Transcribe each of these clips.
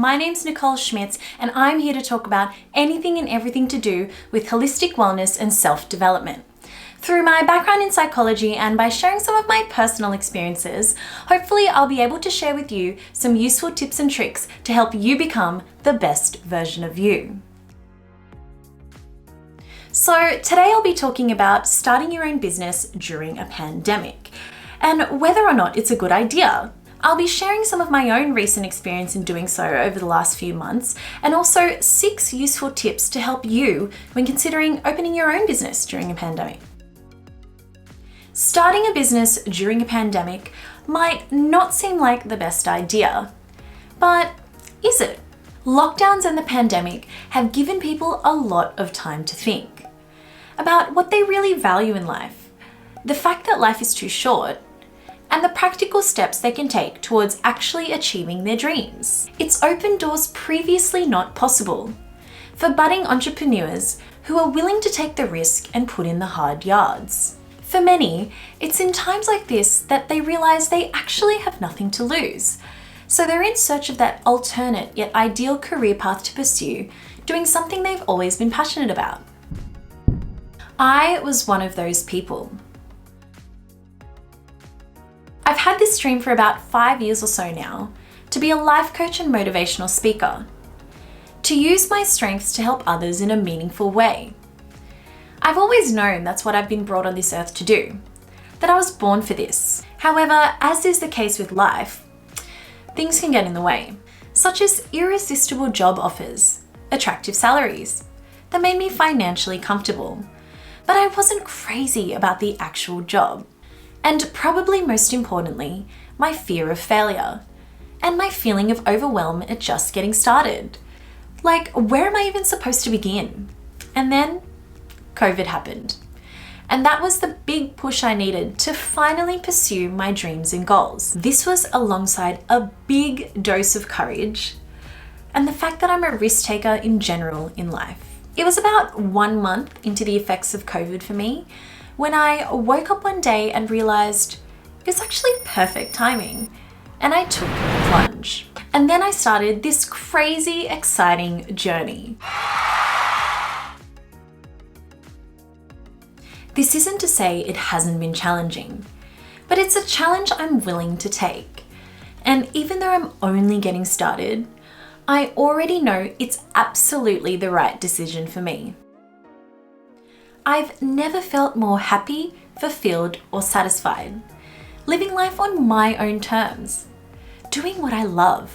My name's Nicole Schmitz, and I'm here to talk about anything and everything to do with holistic wellness and self-development. Through my background in psychology and by sharing some of my personal experiences, hopefully I'll be able to share with you some useful tips and tricks to help you become the best version of you. So today I'll be talking about starting your own business during a pandemic and whether or not it's a good idea. I'll be sharing some of my own recent experience in doing so over the last few months, and also 6 useful tips to help you when considering opening your own business during a pandemic. Starting a business during a pandemic might not seem like the best idea, but is it? Lockdowns and the pandemic have given people a lot of time to think about what they really value in life, the fact that life is too short, and the practical steps they can take towards actually achieving their dreams. It's opened doors previously not possible for budding entrepreneurs who are willing to take the risk and put in the hard yards. For many, it's in times like this that they realize they actually have nothing to lose. So they're in search of that alternate yet ideal career path to pursue, doing something they've always been passionate about. I was one of those people. I've had this dream for about 5 years or so now, to be a life coach and motivational speaker, to use my strengths to help others in a meaningful way. I've always known that's what I've been brought on this earth to do, that I was born for this. However, as is the case with life, things can get in the way, such as irresistible job offers, attractive salaries that made me financially comfortable, but I wasn't crazy about the actual job. And probably most importantly, my fear of failure and my feeling of overwhelm at just getting started. Like, where am I even supposed to begin? And then COVID happened. And that was the big push I needed to finally pursue my dreams and goals. This was alongside a big dose of courage and the fact that I'm a risk taker in general in life. It was about 1 month into the effects of COVID for me when I woke up one day and realized it was actually perfect timing, and I took the plunge. And then I started this crazy, exciting journey. This isn't to say it hasn't been challenging, but it's a challenge I'm willing to take. And even though I'm only getting started, I already know it's absolutely the right decision for me. I've never felt more happy, fulfilled, or satisfied, living life on my own terms, doing what I love,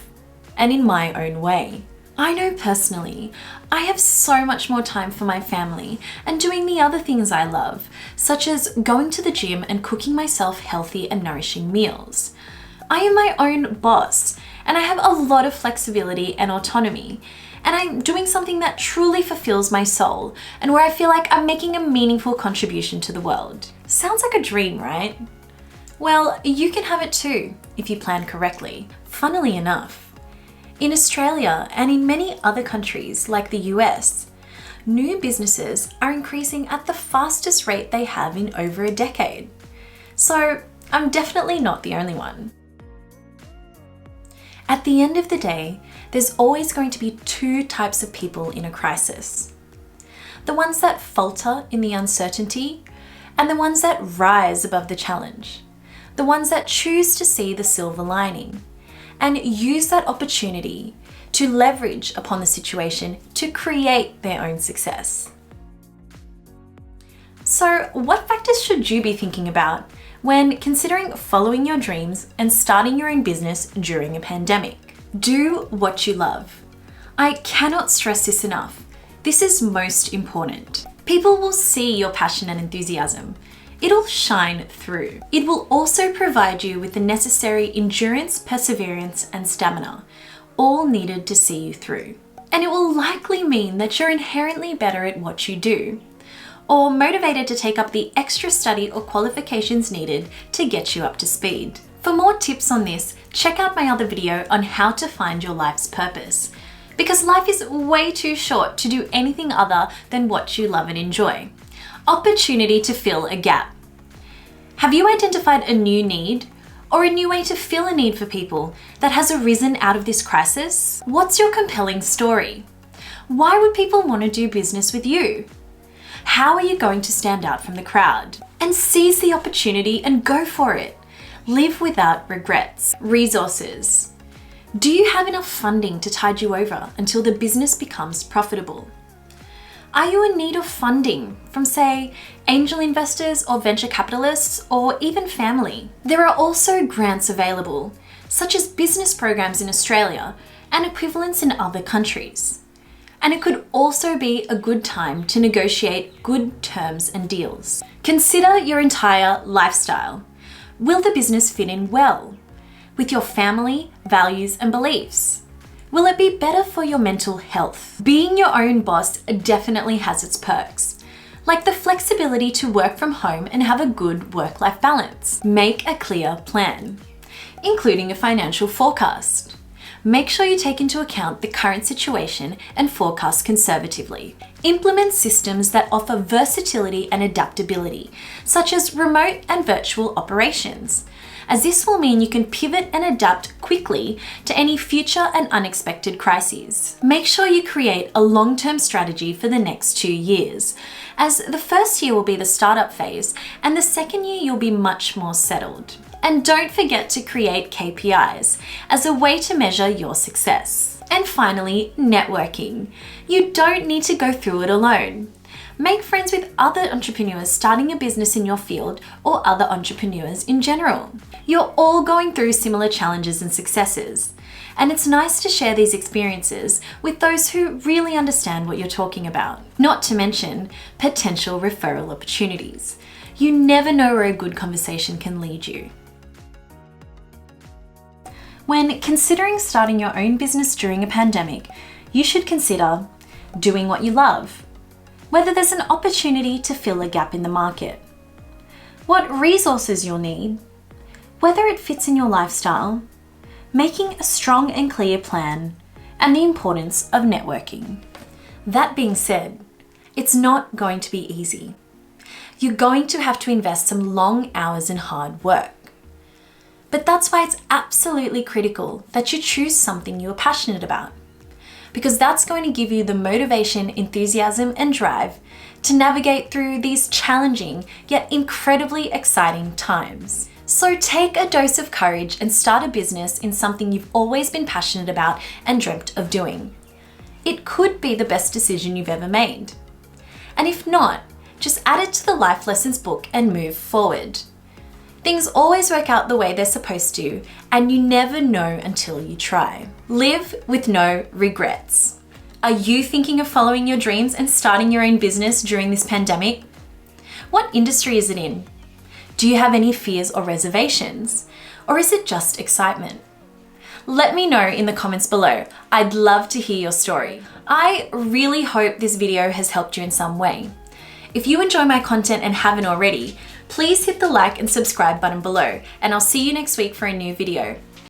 and in my own way. I know personally, I have so much more time for my family and doing the other things I love, such as going to the gym and cooking myself healthy and nourishing meals. I am my own boss, and I have a lot of flexibility and autonomy. And I'm doing something that truly fulfills my soul and where I feel like I'm making a meaningful contribution to the world. Sounds like a dream, right? Well, you can have it too if you plan correctly. Funnily enough, in Australia and in many other countries like the US, new businesses are increasing at the fastest rate they have in over a decade. So I'm definitely not the only one. At the end of the day, there's always going to be 2 types of people in a crisis. The ones that falter in the uncertainty, and the ones that rise above the challenge. The ones that choose to see the silver lining and use that opportunity to leverage upon the situation to create their own success. So, what factors should you be thinking about when considering following your dreams and starting your own business during a pandemic? Do what you love. I cannot stress this enough. This is most important. People will see your passion and enthusiasm. It'll shine through. It will also provide you with the necessary endurance, perseverance, and stamina, all needed to see you through. And it will likely mean that you're inherently better at what you do, or motivated to take up the extra study or qualifications needed to get you up to speed. For more tips on this, check out my other video on how to find your life's purpose, because life is way too short to do anything other than what you love and enjoy. Opportunity to fill a gap. Have you identified a new need or a new way to fill a need for people that has arisen out of this crisis? What's your compelling story? Why would people want to do business with you? How are you going to stand out from the crowd? And seize the opportunity and go for it. Live without regrets. Resources. Do you have enough funding to tide you over until the business becomes profitable? Are you in need of funding from, say, angel investors or venture capitalists, or even family? There are also grants available, such as business programs in Australia and equivalents in other countries. And it could also be a good time to negotiate good terms and deals. Consider your entire lifestyle. Will the business fit in well with your family, values, and beliefs? Will it be better for your mental health? Being your own boss definitely has its perks, like the flexibility to work from home and have a good work-life balance. Make a clear plan, including a financial forecast. Make sure you take into account the current situation and forecast conservatively. Implement systems that offer versatility and adaptability, such as remote and virtual operations, as this will mean you can pivot and adapt quickly to any future and unexpected crises. Make sure you create a long-term strategy for the next 2 years, as the first year will be the startup phase and the second year you'll be much more settled. And don't forget to create KPIs as a way to measure your success. And finally, networking. You don't need to go through it alone. Make friends with other entrepreneurs starting a business in your field or other entrepreneurs in general. You're all going through similar challenges and successes, and it's nice to share these experiences with those who really understand what you're talking about. Not to mention potential referral opportunities. You never know where a good conversation can lead you. When considering starting your own business during a pandemic, you should consider doing what you love, whether there's an opportunity to fill a gap in the market, what resources you'll need, whether it fits in your lifestyle, making a strong and clear plan, and the importance of networking. That being said, it's not going to be easy. You're going to have to invest some long hours and hard work. But that's why it's absolutely critical that you choose something you are passionate about, because that's going to give you the motivation, enthusiasm, and drive to navigate through these challenging yet incredibly exciting times. So take a dose of courage and start a business in something you've always been passionate about and dreamt of doing. It could be the best decision you've ever made. And if not, just add it to the Life Lessons book and move forward. Things always work out the way they're supposed to, and you never know until you try. Live with no regrets. Are you thinking of following your dreams and starting your own business during this pandemic? What industry is it in? Do you have any fears or reservations? Or is it just excitement? Let me know in the comments below. I'd love to hear your story. I really hope this video has helped you in some way. If you enjoy my content and haven't already, please hit the like and subscribe button below, and I'll see you next week for a new video.